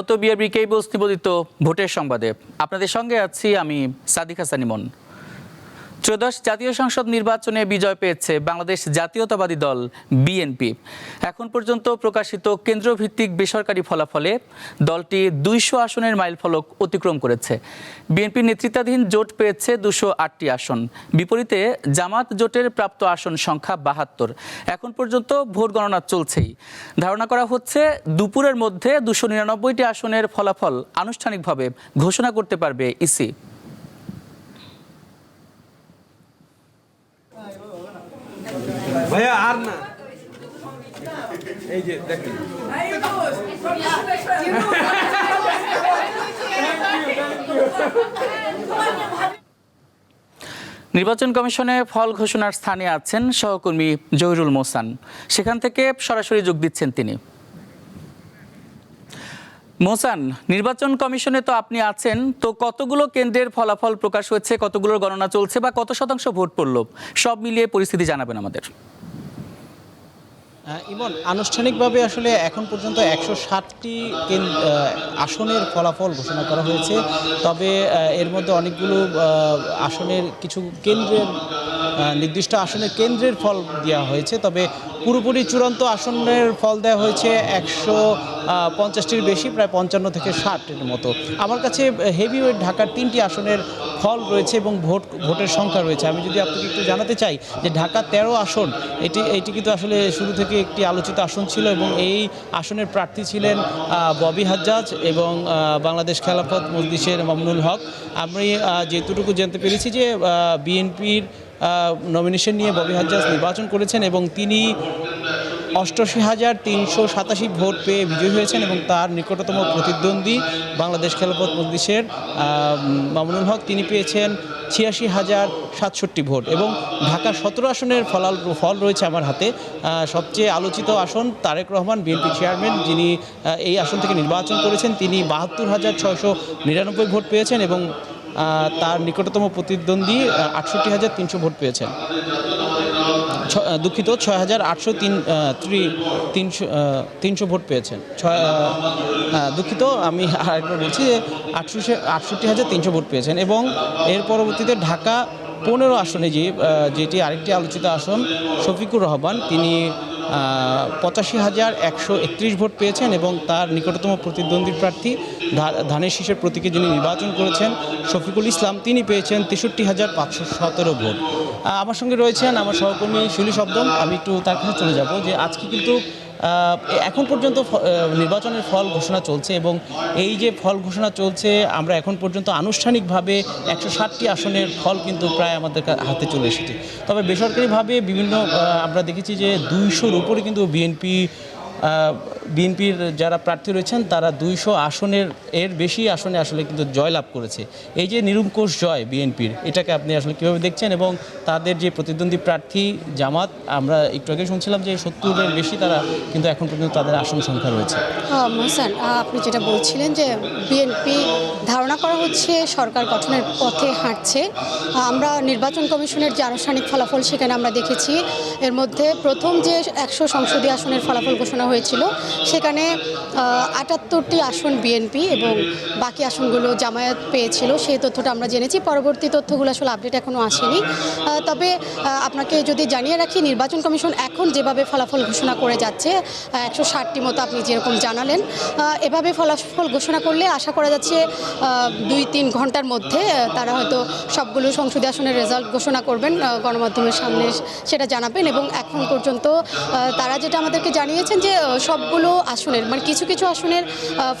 স্বাগত BRB cables নিবেদিত ভোটের সংবাদে। আপনাদের সঙ্গে আছি আমি সাদিক হাসান ইমন। ত্রয়োদশ জাতীয় সংসদ নির্বাচনে বিজয় পেয়েছে বাংলাদেশ জাতীয়তাবাদী দল বিএনপি। এখন পর্যন্ত প্রকাশিত কেন্দ্রভিত্তিক বেসরকারি ফলাফলে দলটি 200 আসনের মাইলফলক অতিক্রম করেছে। বিএনপির নেতৃত্বাধীন জোট পেয়েছে 208টি আসন, বিপরীতে জামাত জোটের প্রাপ্ত আসন সংখ্যা 72। এখন পর্যন্ত ভোট গণনা চলছেই। ধারণা করা হচ্ছে দুপুরের মধ্যে 299টি আসনের ফলাফল আনুষ্ঠানিকভাবে ঘোষণা করতে পারবে ইসি। ভাইয়া আর না, এই যে দেখেন নির্বাচন কমিশনে ফল ঘোষণার স্থানে আছেন সহকর্মী জহিরুল মোহসান। সেখান থেকে সরাসরি যোগ দিচ্ছেন তিনি। মোহসান, নির্বাচন কমিশনে তো আপনি আছেন, তো কতগুলো কেন্দ্রের ফলাফল প্রকাশ হয়েছে, কতগুলোর গণনা চলছে বা কত শতাংশ ভোট পড়ল, সব মিলিয়ে পরিস্থিতি জানাবেন আমাদের। ইমন, আনুষ্ঠানিকভাবে আসলে এখন পর্যন্ত 160টি আসনের ফলাফল ঘোষণা করা হয়েছে। তবে এর মধ্যে অনেকগুলো আসনের কিছু কেন্দ্রের নির্দিষ্ট আসনের কেন্দ্রের ফল দেওয়া হয়েছে। তবে পুরোপুরি চূড়ান্ত আসনের ফল দেওয়া হয়েছে 150টির বেশি, প্রায় 55 থেকে 60-এর মতো। আমার কাছে হেভিওয়েট ঢাকার 3টি আসনের ফল রয়েছে এবং ভোটের সংখ্যা রয়েছে। আমি যদি আপনাকে একটু জানাতে চাই যে ঢাকা 13 আসন, এটি কিন্তু আসলে শুরু থেকে একটি আলোচিত আসন ছিল এবং এই আসনের প্রার্থী ছিলেন ববি হাজ্জাজ এবং বাংলাদেশ খেলাফত মজলিসের মামুনুল হক। আমি যেটুকু জানতে পেরেছি যে বিএনপির নমিনেশন নিয়ে ববি হাজ্জাজ নির্বাচন করেছেন এবং তিনি 88,387 ভোট পেয়ে বিজয়ী হয়েছেন এবং তার নিকটতম প্রতিদ্বন্দ্বী বাংলাদেশ খেলাফত মজলিসের মামুনুল হক, তিনি পেয়েছেন 86,067 ভোট। এবং ঢাকা 17 আসনের ফল রয়েছে আমার হাতে। সবচেয়ে আলোচিত আসন তারেক রহমান, বিএনপি চেয়ারম্যান, যিনি এই আসন থেকে নির্বাচন করেছেন, তিনি 72,699 ভোট পেয়েছেন এবং তার নিকটতম প্রতিদ্বন্দ্বী 68,300 ভোট পেয়েছেন। দুঃখিত, 6,803 ভোট পেয়েছেন। দুঃখিত, আমি আরেকবার বলছি যে 68,300 ভোট পেয়েছেন। এবং এর পরবর্তীতে ঢাকা 15 আসনে যেটি আরেকটি আলোচিত আসন, শফিকুর রহমান, তিনি 85,131 ভোট পেয়েছেন এবং তার নিকটতম প্রতিদ্বন্দ্বী প্রার্থী ধানের শীষের প্রতীকে যিনি নির্বাচন করেছেন শফিকুল ইসলাম, তিনি পেয়েছেন 63,517 ভোট। আমার সঙ্গে রয়েছেন আমার সহকর্মী শিলি শব্দম। আমি একটু তার কাছে চলে যাব যে আজকে কিন্তু এখন পর্যন্ত নির্বাচনের ফল ঘোষণা চলছে এবং এই যে ফল ঘোষণা চলছে, আমরা এখন পর্যন্ত আনুষ্ঠানিকভাবে 160টি আসনের ফল কিন্তু প্রায় আমাদের হাতে চলে এসেছে। তবে বেসরকারিভাবে বিভিন্ন আমরা দেখেছি যে 200-র উপরে কিন্তু বিএনপির যারা প্রার্থী রয়েছেন তারা 200 আসনের এর বেশি আসনে আসলে কিন্তু জয়লাভ করেছে। এই যে নিরঙ্কুশ জয় বিএনপির, এটাকে আপনি আসলে কীভাবে দেখছেন? এবং তাদের যে প্রতিদ্বন্দ্বী প্রার্থী জামাত, আমরা একটু আগে শুনছিলাম যে 70-এর বেশি তারা কিন্তু এখন পর্যন্ত তাদের আসন সংখ্যা রয়েছে। মোহসান, আপনি যেটা বলছিলেন যে বিএনপি ধারণা করা হচ্ছে সরকার গঠনের পথে হাঁটছে। আমরা নির্বাচন কমিশনের যে আনুষ্ঠানিক ফলাফল সেখানে আমরা দেখেছি, এর মধ্যে প্রথম যে 100 সংসদীয় আসনের ফলাফল ঘোষণা হয়েছিল সেখানে 78টি আসন বিএনপি এবং বাকি আসনগুলো জামায়াত পেয়েছিল। সেই তথ্যটা আমরা জেনেছি। পরবর্তী তথ্যগুলো আসলে আপডেট এখনও আসেনি। তবে আপনাকে যদি জানিয়ে রাখি, নির্বাচন কমিশন এখন যেভাবে ফলাফল ঘোষণা করে যাচ্ছে, 160টি মতো আপনি যেরকম জানালেন, এভাবে ফলাফল ঘোষণা করলে আশা করা যাচ্ছে 2-3 ঘন্টার মধ্যে তারা হয়তো সবগুলো সংসদীয় আসনের রেজাল্ট ঘোষণা করবেন, গণমাধ্যমের সামনে সেটা জানাবেন। এবং এখন পর্যন্ত তারা যেটা আমাদেরকে জানিয়েছেন যে সবগুলো আসনের মানে কিছু কিছু আসনের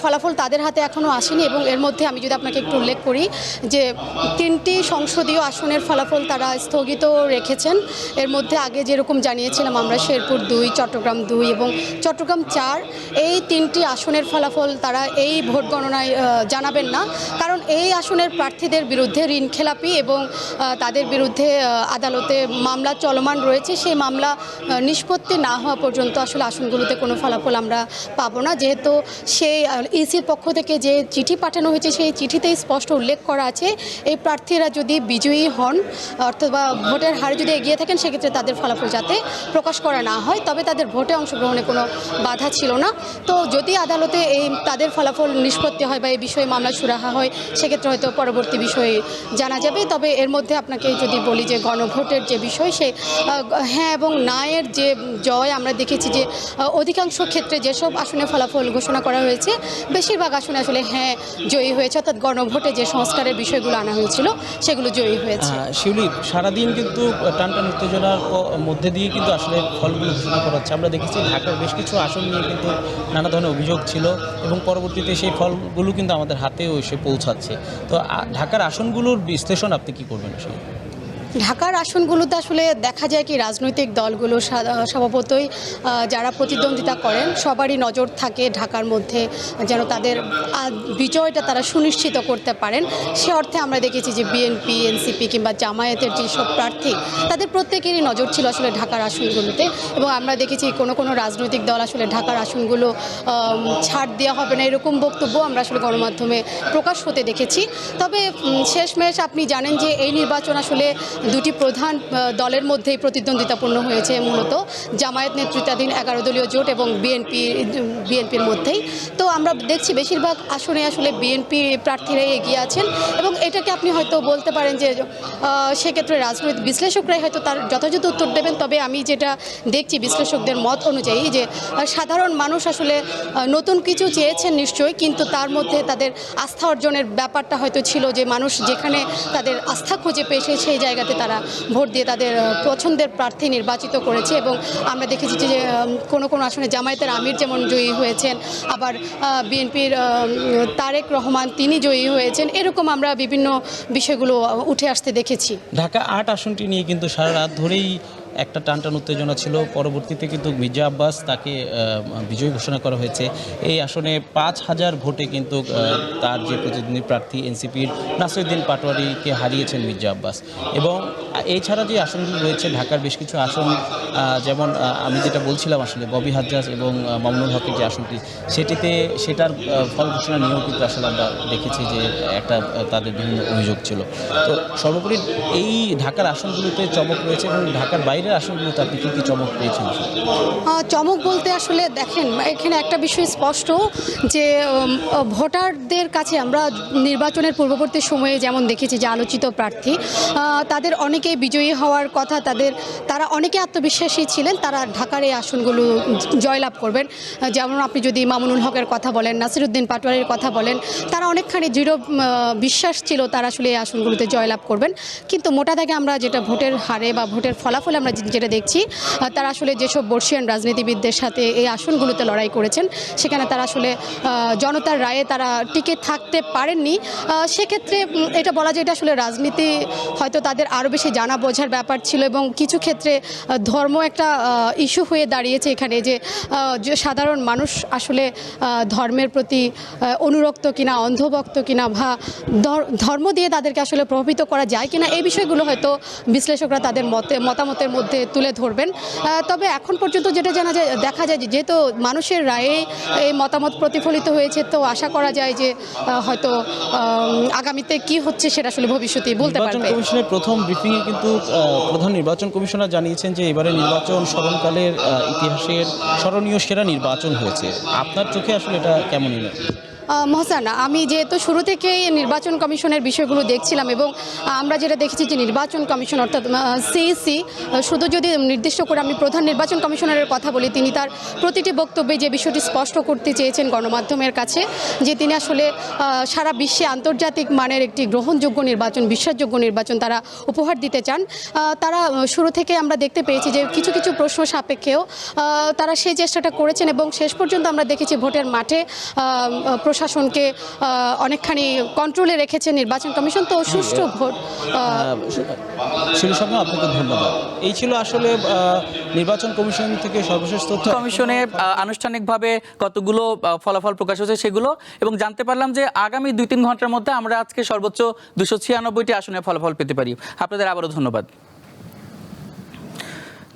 ফলাফল তাদের হাতে এখনও আসেনি। এবং এর মধ্যে আমি যদি আপনাকে একটু উল্লেখ করি যে 3টি সংসদীয় আসনের ফলাফল তারা স্থগিত রেখেছেন। এর মধ্যে আগে যেরকম জানিয়েছিলাম আমরা, শেরপুর 2, চট্টগ্রাম 2 এবং চট্টগ্রাম 4, এই 3টি আসনের ফলাফল তারা এই ভোট গণনায় জানাবেন না, কারণ এই আসনের প্রার্থীদের বিরুদ্ধে ঋণখেলাপি এবং তাদের বিরুদ্ধে আদালতে মামলা চলমান রয়েছে। সেই মামলা নিষ্পত্তি না হওয়া পর্যন্ত আসলে আসনগুলোতে কোনো কোনো ফলাফল আমরা পাবো না, যেহেতু সেই ইসির পক্ষ থেকে যে চিঠি পাঠানো হয়েছে সেই চিঠিতেই স্পষ্ট উল্লেখ করা আছে এই প্রার্থীরা যদি বিজয়ী হন অথবা ভোটের হারে যদি এগিয়ে থাকেন সেক্ষেত্রে তাদের ফলাফল যাতে প্রকাশ করা না হয়, তবে তাদের ভোটে অংশগ্রহণে কোনো বাধা ছিল না। তো যদি আদালতে এই তাদের ফলাফল নিষ্পত্তি হয় বা এই বিষয়ে মামলা সুরাহা হয় সেক্ষেত্রে হয়তো পরবর্তী বিষয়ে জানা যাবে। তবে এর মধ্যে আপনাকে যদি বলি যে গণভোটের যে বিষয় সে হ্যাঁ এবং নায়ের যে জয় আমরা দেখেছি যে অধিকাংশ ক্ষেত্রে যেসব আসনে ফলাফল ঘোষণা করা হয়েছে বেশিরভাগ আসনে আসলে হ্যাঁ জয়ী হয়েছে, অর্থাৎ গণভোটে যে সংস্কারের বিষয়গুলো আনা হয়েছিল সেগুলো জয়ী হয়েছে। শিউলি, সারাদিন কিন্তু টানটান উত্তেজনার মধ্যে দিয়ে কিন্তু আসলে ফলগুলো ঘোষণা করা হচ্ছে। আমরা দেখেছি ঢাকার বেশ কিছু আসন নিয়ে কিন্তু নানা ধরনের অভিযোগ ছিল এবং পরবর্তীতে সেই ফলগুলো কিন্তু আমাদের হাতেও এসে পৌঁছাচ্ছে। তো ঢাকার আসনগুলোর বিশ্লেষণ আপনি কি করবেন আসলে? ঢাকার আসনগুলোতে আসলে দেখা যায় কি রাজনৈতিক দলগুলো স্বভাবতই যারা প্রতিদ্বন্দ্বিতা করেন সবারই নজর থাকে ঢাকার মধ্যে যেন তাদের বিজয়টা তারা সুনিশ্চিত করতে পারেন। সে অর্থে আমরা দেখেছি যে বিএনপি, এনসিপি কিংবা জামায়াতের যেসব প্রার্থী তাদের প্রত্যেকেরই নজর ছিল আসলে ঢাকার আসনগুলোতে, এবং আমরা দেখেছি কোনো কোনো রাজনৈতিক দল আসলে ঢাকার আসনগুলো ছাড় দেওয়া হবে না এরকম বক্তব্য আমরা আসলে গণমাধ্যমে প্রকাশ হতে দেখেছি। তবে শেষমেশ আপনি জানেন যে এই নির্বাচন আসলে দুটি প্রধান দলের মধ্যেই প্রতিদ্বন্দ্বিতাপূর্ণ হয়েছে, মূলত জামায়াত নেতৃত্বাধীন 11 দলীয় জোট এবং বিএনপির মধ্যেই। তো আমরা দেখছি বেশিরভাগ আসনে আসলে বিএনপি প্রার্থীরাই এগিয়ে আছেন এবং এটাকে আপনি হয়তো বলতে পারেন যে সেক্ষেত্রে রাজনৈতিক বিশ্লেষকরাই হয়তো তার যথাযথ উত্তর দেবেন। তবে আমি যেটা দেখছি বিশ্লেষকদের মত অনুযায়ী যে সাধারণ মানুষ আসলে নতুন কিছু চেয়েছেন নিশ্চয়ই, কিন্তু তার মধ্যে তাদের আস্থা অর্জনের ব্যাপারটা হয়তো ছিল যে মানুষ যেখানে তাদের আস্থা খুঁজে পেয়েছে সেই জায়গাতে তারা ভোট দিয়ে তাদের পছন্দের প্রার্থী নির্বাচিত করেছে। এবং আমরা দেখেছি যে কোনো কোনো আসনে জামায়াতের আমির যেমন জয়ী হয়েছেন, আবার বিএনপির তারেক রহমান তিনি জয়ী হয়েছেন, এরকম আমরা বিভিন্ন বিষয়গুলো উঠে আসতে দেখেছি। ঢাকা ৮ আসনটি নিয়ে কিন্তু সারা রাত ধরেই একটা টানটান উত্তেজনা ছিল। পরবর্তীতে কিন্তু মির্জা আব্বাস তাকে বিজয়ী ঘোষণা করা হয়েছে। এই আসনে ৫,০০০ ভোটে কিন্তু তার যে প্রতিদ্বন্দ্বী প্রার্থী এনসিপির নাসিরউদ্দিন পাটোয়ারিকে হারিয়েছেন মির্জা আব্বাস। এবং এছাড়া যে আসনগুলো রয়েছে ঢাকার বেশ কিছু আসন, যেমন আমি যেটা বলছিলাম আসলে ববি হাজ্জাজ এবং মামুনুল হকের যে আসনটি সেটার ফল ঘোষণা নিয়েও কিন্তু আসলে আমরা দেখেছি যে একটা তাদের বিভিন্ন অভিযোগ ছিল। তো সর্বোপরি এই ঢাকার আসনগুলোতে চমক রয়েছে এবং ঢাকার বাইরের আসনগুলোতে আপনি কী চমক পেয়েছেন? চমক বলতে আসলে দেখেন এখানে একটা বিষয় স্পষ্ট যে ভোটারদের কাছে আমরা নির্বাচনের পূর্ববর্তী সময়ে যেমন দেখেছি যে আলোচিত প্রার্থী তাদের অনেকেই বিজয়ী হওয়ার কথা, তারা অনেকে আত্মবিশ্বাসী ছিলেন তারা ঢাকার এই আসনগুলো জয়লাভ করবেন। যেমন আপনি যদি মামুনুল হকের কথা বলেন, নাসিরউদ্দিন পাটোয়ারির কথা বলেন, তারা অনেকখানি দৃঢ় বিশ্বাস ছিল তারা আসলে এই আসনগুলোতে জয়লাভ করবেন। কিন্তু মোটা দাগে আমরা যেটা ভোটের হারে বা ভোটের ফলাফলে আমরা যেটা দেখছি তারা আসলে যেসব বর্ষীয়ান রাজনীতিবিদদের সাথে এই আসনগুলোতে লড়াই করেছেন সেখানে তারা আসলে জনতার রায়ে তারা টিকে থাকতে পারেননি। সেক্ষেত্রে এটা বলা যায় এটা আসলে রাজনীতি হয়তো তাদের আরও বেশি জানা বোঝার ব্যাপার ছিল এবং কিছু ক্ষেত্রে ধর্ম একটা ইস্যু হয়ে দাঁড়িয়েছে এখানে যে সাধারণ মানুষ আসলে ধর্মের প্রতি অনুরক্ত কিনা, অন্ধভক্ত কিনা বা ধর্ম দিয়ে তাদেরকে আসলে প্রভাবিত করা যায় কিনা এই বিষয়গুলো হয়তো বিশ্লেষকরা তাদের মতামতের মধ্যে তুলে ধরবেন। তবে এখন পর্যন্ত যেটা দেখা যায় যেহেতু মানুষের রায়ে এই মতামত প্রতিফলিত হয়েছে, তো আশা করা যায় যে হয়তো আগামীতে কি হচ্ছে সেটা আসলে ভবিষ্যতেই বলতে পারবে। নির্বাচন কমিশনের প্রথম ব্রিফিংয়ে কিন্তু প্রধান নির্বাচন কমিশনার জানিয়েছেন যে এবারে নির্বাচন স্মরণকালের ইতিহাসের স্মরণীয় সেরা নির্বাচন হয়েছে। আপনার চোখে আসলে এটা কেমন হলো? মহসান, আমি যেহেতু শুরু থেকেই নির্বাচন কমিশনের বিষয়গুলো দেখছিলাম এবং আমরা যেটা দেখেছি যে নির্বাচন কমিশন অর্থাৎ সিইসি শুধু যদি নির্দিষ্ট করে আমি প্রধান নির্বাচন কমিশনারের কথা বলি, তিনি তার প্রতিটি বক্তব্যে যে বিষয়টি স্পষ্ট করতে চেয়েছেন গণমাধ্যমের কাছে যে তিনি আসলে সারা বিশ্বে আন্তর্জাতিক মানের একটি গ্রহণযোগ্য নির্বাচন, বিশ্বাসযোগ্য নির্বাচন তারা উপহার দিতে চান। তারা শুরু থেকে আমরা দেখতে পেয়েছি যে কিছু কিছু প্রশ্ন সাপেক্ষেও তারা সেই চেষ্টাটা করেছেন এবং শেষ পর্যন্ত আমরা দেখেছি ভোটের মাঠে প্রশাসনকে অনেকখানি কন্ট্রোলে রেখেছে নির্বাচন কমিশন। তো সুষ্ঠু ভোট শিলু শর্মা, আপনাকে ধন্যবাদ। এই ছিল আসলে নির্বাচন কমিশন থেকে সর্বশেষ তথ্য। কমিশনে আনুষ্ঠানিকভাবে কতগুলো ফলাফল প্রকাশ হয়েছে সেগুলো, এবং জানতে পারলাম যে আগামী 2-3 ঘন্টার মধ্যে আমরা আজকে সর্বোচ্চ 296টি আসনে ফলাফল পেতে পারি। আপনাদের আবারও ধন্যবাদ।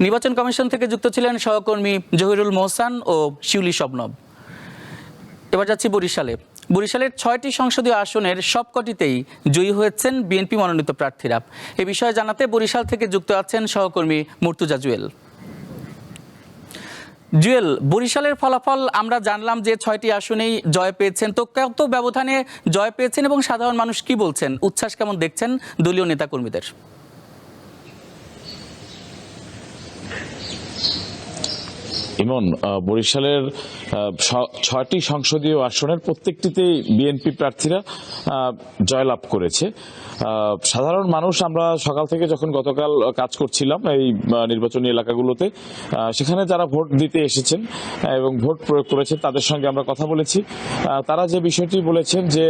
নির্বাচন কমিশন থেকে যুক্ত ছিলেন সহকর্মী জহিরুল মোহসান ও শিউলি শবনব। এবার যাচ্ছি বরিশালে। বরিশালের 6টি সংসদীয় আসনের সবকটিতেই জয়ী হয়েছেন বিএনপি মনোনীত প্রার্থীরা। এ বিষয়ে জানাতে বরিশাল থেকে যুক্ত আছেন সহকর্মী মুর্তুজা জুয়েল। জুয়েল, বরিশালের ফলাফল আমরা জানলাম যে 6টি আসনেই জয় পেয়েছেন, তো কত ব্যবধানে জয় পেয়েছেন এবং সাধারণ মানুষ কি বলছেন, উচ্ছ্বাস কেমন দেখছেন দলীয় নেতাকর্মীদের? ইমন, বরিশালের 6টি সংসদীয় আসনের প্রত্যেকটিতেই বিএনপি প্রার্থীরা জয়লাভ করেছে। সাধারণ মানুষ, আমরা সকাল থেকে যখন গতকাল কাজ করছিলাম এই নির্বাচনী এলাকাগুলোতে, সেখানে যারা ভোট দিতে এসেছেন এবং ভোট প্রয়োগ করেছেন তাদের সঙ্গে আমরা কথা বলেছি। তারা যে বিষয়টি বলেছেন যে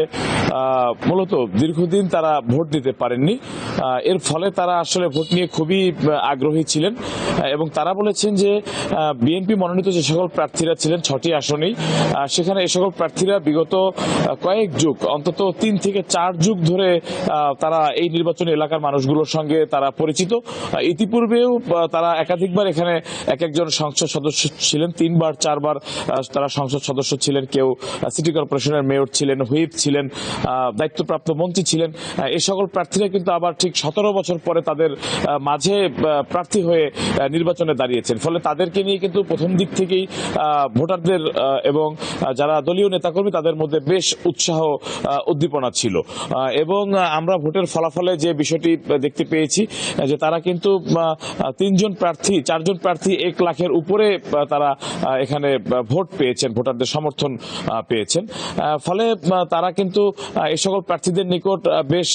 মূলত দীর্ঘদিন তারা ভোট দিতে পারেননি, এর ফলে তারা আসলে ভোট নিয়ে খুবই আগ্রহী ছিলেন এবং তারা বলেছেন যে বিএনপি মনোনীত যে সকল প্রার্থীরা ছিলেন 6টি আসনেই, সেখানে এই সকল প্রার্থীরা বিগত কয়েক যুগ, অন্তত 3 থেকে 4 যুগ ধরে তারা এই নির্বাচনী এলাকার মানুষগুলোর সঙ্গে তারা পরিচিত। ইতিপূর্বেও তারা একাধিকবার এখানে একজন সংসদ সদস্য ছিলেন, 3 বার 4 বার তারা সংসদ সদস্য ছিলেন, কেউ সিটি কর্পোরেশনের মেয়র ছিলেন, হুইপ ছিলেন, দায়িত্বপ্রাপ্ত মন্ত্রী ছিলেন। এই সকল প্রার্থীরা কিন্তু আবার ঠিক 17 বছর পরে তাদের মাঝে প্রার্থী হয়ে নির্বাচনে দাঁড়িয়েছেন। ফলে তাদেরকে নিয়ে কিন্তু প্রথম দিক থেকেই ভোটারদের এবং যারা দলীয় নেতাকর্মী তাদের মধ্যে বেশ উৎসাহ উদ্দীপনা ছিল। এবং আমরা ভোটের ফলাফলে যে বিষয়টি দেখতে পেয়েছি যে তারা কিন্তু 4জন প্রার্থী 1 লাখের উপরে তারা এখানে ভোট পেয়েছেন, ভোটারদের সমর্থন পেয়েছেন। ফলে তারা কিন্তু এই সকল প্রার্থীদের নিকট বেশ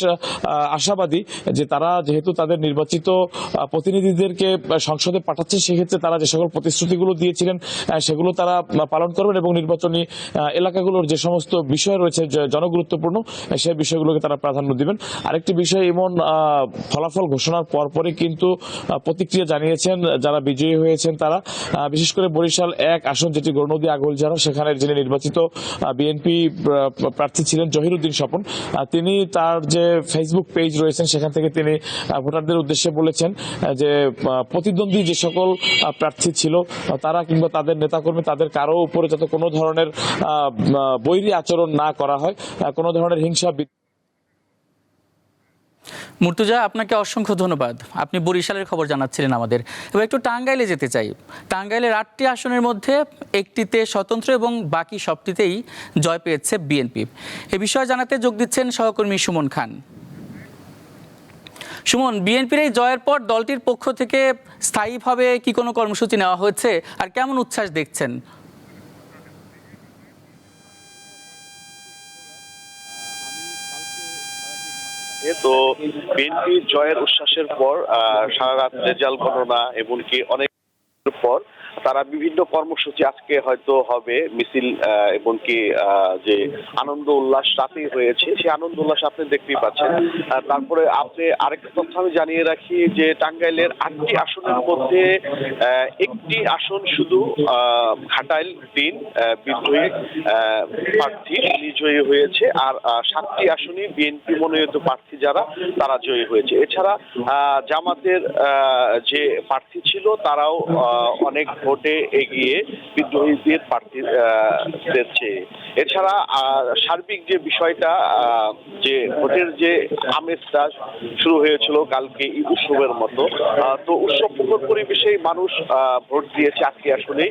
আশাবাদী যে তারা যেহেতু তাদের নির্বাচিত প্রতিনিধিদেরকে সংসদে পাঠাচ্ছেন, সেক্ষেত্রে তারা যে সকল প্রতিশ্রুতিগুলো দিয়েছিলেন সেগুলো তারা পালন করবেন এবং নির্বাচনী এলাকাগুলোর যে সমস্ত বিষয় রয়েছে জনগুরুত্বপূর্ণ সেই বিষয়গুলোকে তারা প্রাধান্য দিবেন। আরেকটি বিষয়, এমন ফলাফল ঘোষণার পরপরই কিন্তু প্রতিক্রিয়া জানিয়েছেন যারা বিজয়ী হয়েছেন তারা, বিশেষ করে বরিশাল 1 আসন যেটি গৌরনদী আগলঝাড়া, সেখানে যিনি নির্বাচিত বিএনপি প্রার্থী ছিলেন জহিরুদ্দিন স্বপন, তিনি তার যে ফেসবুক পেজ রয়েছেন সেখান থেকে তিনি ভোটারদের উদ্দেশ্যে বলেছেন যে প্রতিদ্বন্দ্বী যে সকল প্রার্থী ছিল তারা কিংবা তাদের নেতাকর্মী তাদের কারো উপরে যাতে কোনো ধরনের বৈরী আচরণ না করা হয়, কোনো ধরনের হিংসা। মুর্তুজা, আপনাকে অসংখ্য ধন্যবাদ। আপনি বরিশালের খবর জানাচ্ছিলেন আমাদের। এবার একটু টাঙ্গাইলে যেতে চাই। টাঙ্গাইলের 8টি আসনের মধ্যে একটিতে স্বতন্ত্র এবং বাকি সবটিতেই জয় পেয়েছে বিএনপি। এ বিষয়ে জানাতে যোগ দিচ্ছেন সহকর্মী সুমন খান। সুমন, বিএনপির এই জয়ের পর দলটির পক্ষ থেকে স্থায়ীভাবে কি কোনো কর্মসূচি নেওয়া হয়েছে, আর কেমন উচ্ছ্বাস দেখছেন? তো বিএনপি জয়ের উচ্ছ্বাসের পর সারা রাত রেজাল্ট গণনা এমনকি অনেক পর তারা বিভিন্ন কর্মসূচি আজকে হয়তো হবে, মিছিল এমনকি যে আনন্দ উল্লাস রাতেই হয়েছে সেই আনন্দ উল্লাস আপনি দেখতেই পাচ্ছেন। তারপরে আপনি আরেকটা তথ্য আমি জানিয়ে রাখি যে টাঙ্গাইলের 8টি আসনের মধ্যে একটি আসন শুধু ঘাটাইল 3 বিদ্রোহী প্রার্থী জয়ী হয়েছে, আর 7টি আসনই বিএনপি মনোনীত প্রার্থী যারা তারা জয়ী হয়েছে। এছাড়া জামাতের যে প্রার্থী ছিল তারাও অনেক ভোটে এগিয়ে বিদ্রোহীদের প্রার্থীদের চেয়ে। এছাড়া সার্বিক যে বিষয়টা, যে ভোটের যে আমেজটা শুরু হয়েছিল কালকে ঈদ উৎসবের মতো, তো উৎসবমুখর পরিবেশে মানুষ ভোট দিয়েছে আজকে আসলে।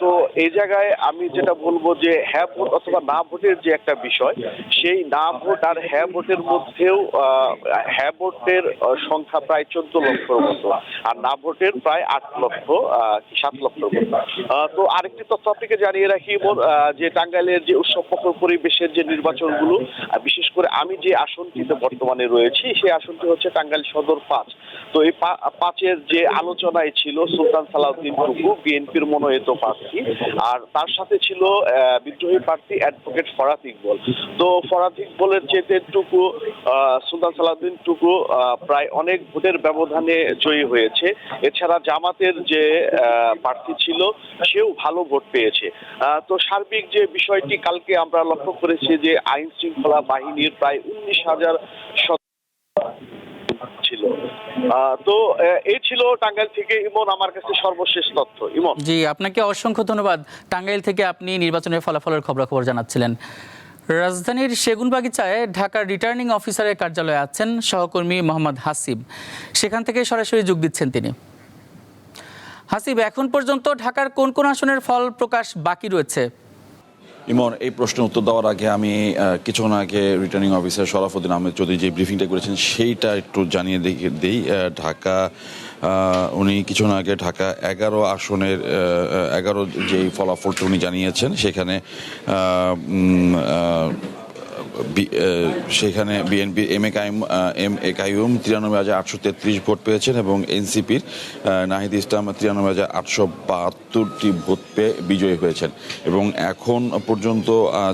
তো এই জায়গায় আমি যেটা বলবো যে হ্যাঁ ভোট অথবা না ভোটের যে একটা বিষয়, সেই না ভোট আর হ্যাঁ ভোটের মধ্যেও হ্যাঁ ভোটের সংখ্যা প্রায় 14 লক্ষের মতো, আর না ভোটের প্রায় 8 লক্ষ কি 7 লক্ষের মতো। তো আরেকটি তথ্য আপনাকে জানিয়ে রাখি যে টাঙ্গাইলের যে উৎসবমুখর পরিবেশের যে নির্বাচনগুলো, বিশেষ করে আমি যে আসনটিতে বর্তমানে রয়েছি সেই আসনটি হচ্ছে টাঙ্গাইল সদর 5। তো এই 5-এর যে আলোচনায় ছিল সুলতান সালাউদ্দিন টুকু বিএনপির মনোনীত প্রার্থী, আর তার সাথে ছিল বিদ্রোহী প্রার্থী অ্যাডভোকেট ফরাদ ইকবল। তো ফরাদ ইকবলের চেয়ে টুকু সুলতান সালাউদ্দিন টুকু প্রায় অনেক ভোটের ব্যবধানে জয়ী হয়েছে। এছাড়া জামাতের যে প্রার্থী ছিল সেও ভালো ভোট পেয়েছে। তো সার্বিক যে বিষয়টি কালকে আমরা লক্ষ্য করেছি যে আইন শৃঙ্খলা বাহিনীর প্রায় 19,000 ছিল ছিল। তো এই ছিল টাঙ্গাইল থেকে ইমন আমার কাছে সর্বশেষ তথ্য। ইমন। জি, আপনাকে অসংখ্য ধন্যবাদ। টাঙ্গাইল থেকে আপনি নির্বাচনের ফলাফলের খবরাখবর জানাচ্ছিলেন। রাজধানীর সেগুনবাগিচায় ঢাকার রিটার্নিং অফিসারের কার্যালয়ে আছেন সহকর্মী মোহাম্মদ হাসিব। সেখান থেকে সরাসরি যোগ দিচ্ছেন তিনি। হাসিব, এখন পর্যন্ত ঢাকার কোন কোন আসনের ফল প্রকাশ বাকি রয়েছে? ইমন, এই প্রশ্নের উত্তর দেওয়ার আগে আমি কিছুক্ষণ আগে রিটার্নিং অফিসার শরাফুদ্দিন আহমেদ চৌধুরী যে ব্রিফিংটা করেছেন সেইটা একটু জানিয়ে দিই। ঢাকা উনি কিছুক্ষণ আগে ঢাকা 11 আসনের 11 যেই ফলাফলটা উনি জানিয়েছেন সেখানে সেখানে বিএনপির এম এ কাইয়ুম 93,833 ভোট পেয়েছেন এবং এনসিপির নাহিদ ইসলাম 93,872টি ভোট পেয়ে বিজয়ী হয়েছেন। এবং এখন পর্যন্ত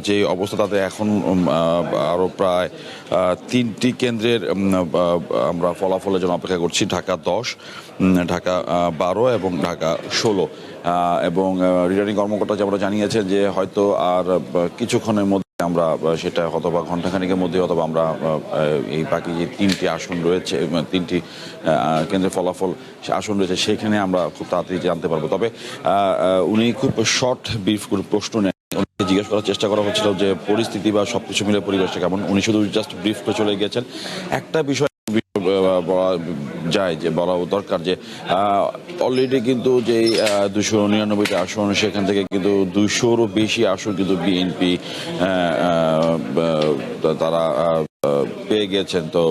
যে অবস্থা তাতে এখন আরও প্রায় 3টি কেন্দ্রের আমরা ফলাফলের জন্য অপেক্ষা করছি। ঢাকা 10, ঢাকা 12 এবং ঢাকা 16। এবং রিটার্নিং কর্মকর্তা যেমন জানিয়েছেন যে হয়তো আর কিছুক্ষণের মধ্যে আমরা সেটা অথবা ঘণ্টাখানিকের মধ্যে অথবা আমরা এই বাকি যে 3টি আসন রয়েছে, 3টি কেন্দ্রের ফলাফল আসন রয়েছে সেখানে আমরা খুব তাড়াতাড়ি জানতে পারবো। তবে উনি খুব শর্ট ব্রিফ করে প্রশ্ন নেন। উনিকে জিজ্ঞেস করার চেষ্টা করা হচ্ছিল যে পরিস্থিতি বা সবকিছু মিলে পরিবেশটা কেমন। উনি শুধু জাস্ট ব্রিফ করে চলে গিয়েছেন। একটা বিষয় বলা যায় যে বলা দরকার যে অলরেডি কিন্তু যেই 299টা আসন সেখান থেকে কিন্তু 200-রও বেশি আসন কিন্তু বিএনপি তারা পেয়ে গেছেন। তো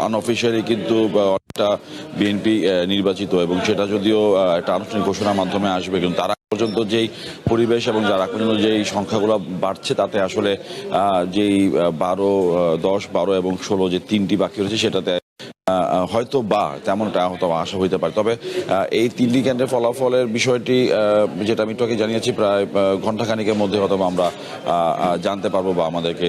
আনঅফিশিয়ালি কিন্তু একটা বিএনপি নির্বাচিত এবং সেটা যদিও একটা আনুষ্ঠানিক ঘোষণার মাধ্যমে আসবে, কিন্তু তারা পর্যন্ত যেই পরিবেশ এবং যারা পর্যন্ত যেই সংখ্যাগুলো বাড়ছে তাতে আসলে যেই 10, 12 এবং 16 যে 3টি বাকি রয়েছে সেটাতে হয়তো বা তেমনটা হয়তো আশা হইতে পারে। তবে এই 3টি কেন্দ্রের ফলাফলের বিষয়টি যেটা আমি একটু আগে জানিয়েছি প্রায় ঘণ্টাখানিকের মধ্যে হয়তো আমরা জানতে পারবো বা আমাদেরকে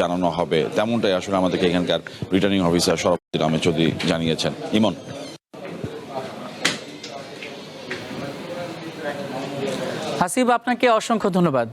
জানানো হবে, তেমনটাই আসলে আমাদেরকে এখানকার রিটার্নিং অফিসার শরাফুদ্দিন আহমেদ চৌধুরী জানিয়েছেন। ইমন। হাসিব, আপনাকে অসংখ্য ধন্যবাদ।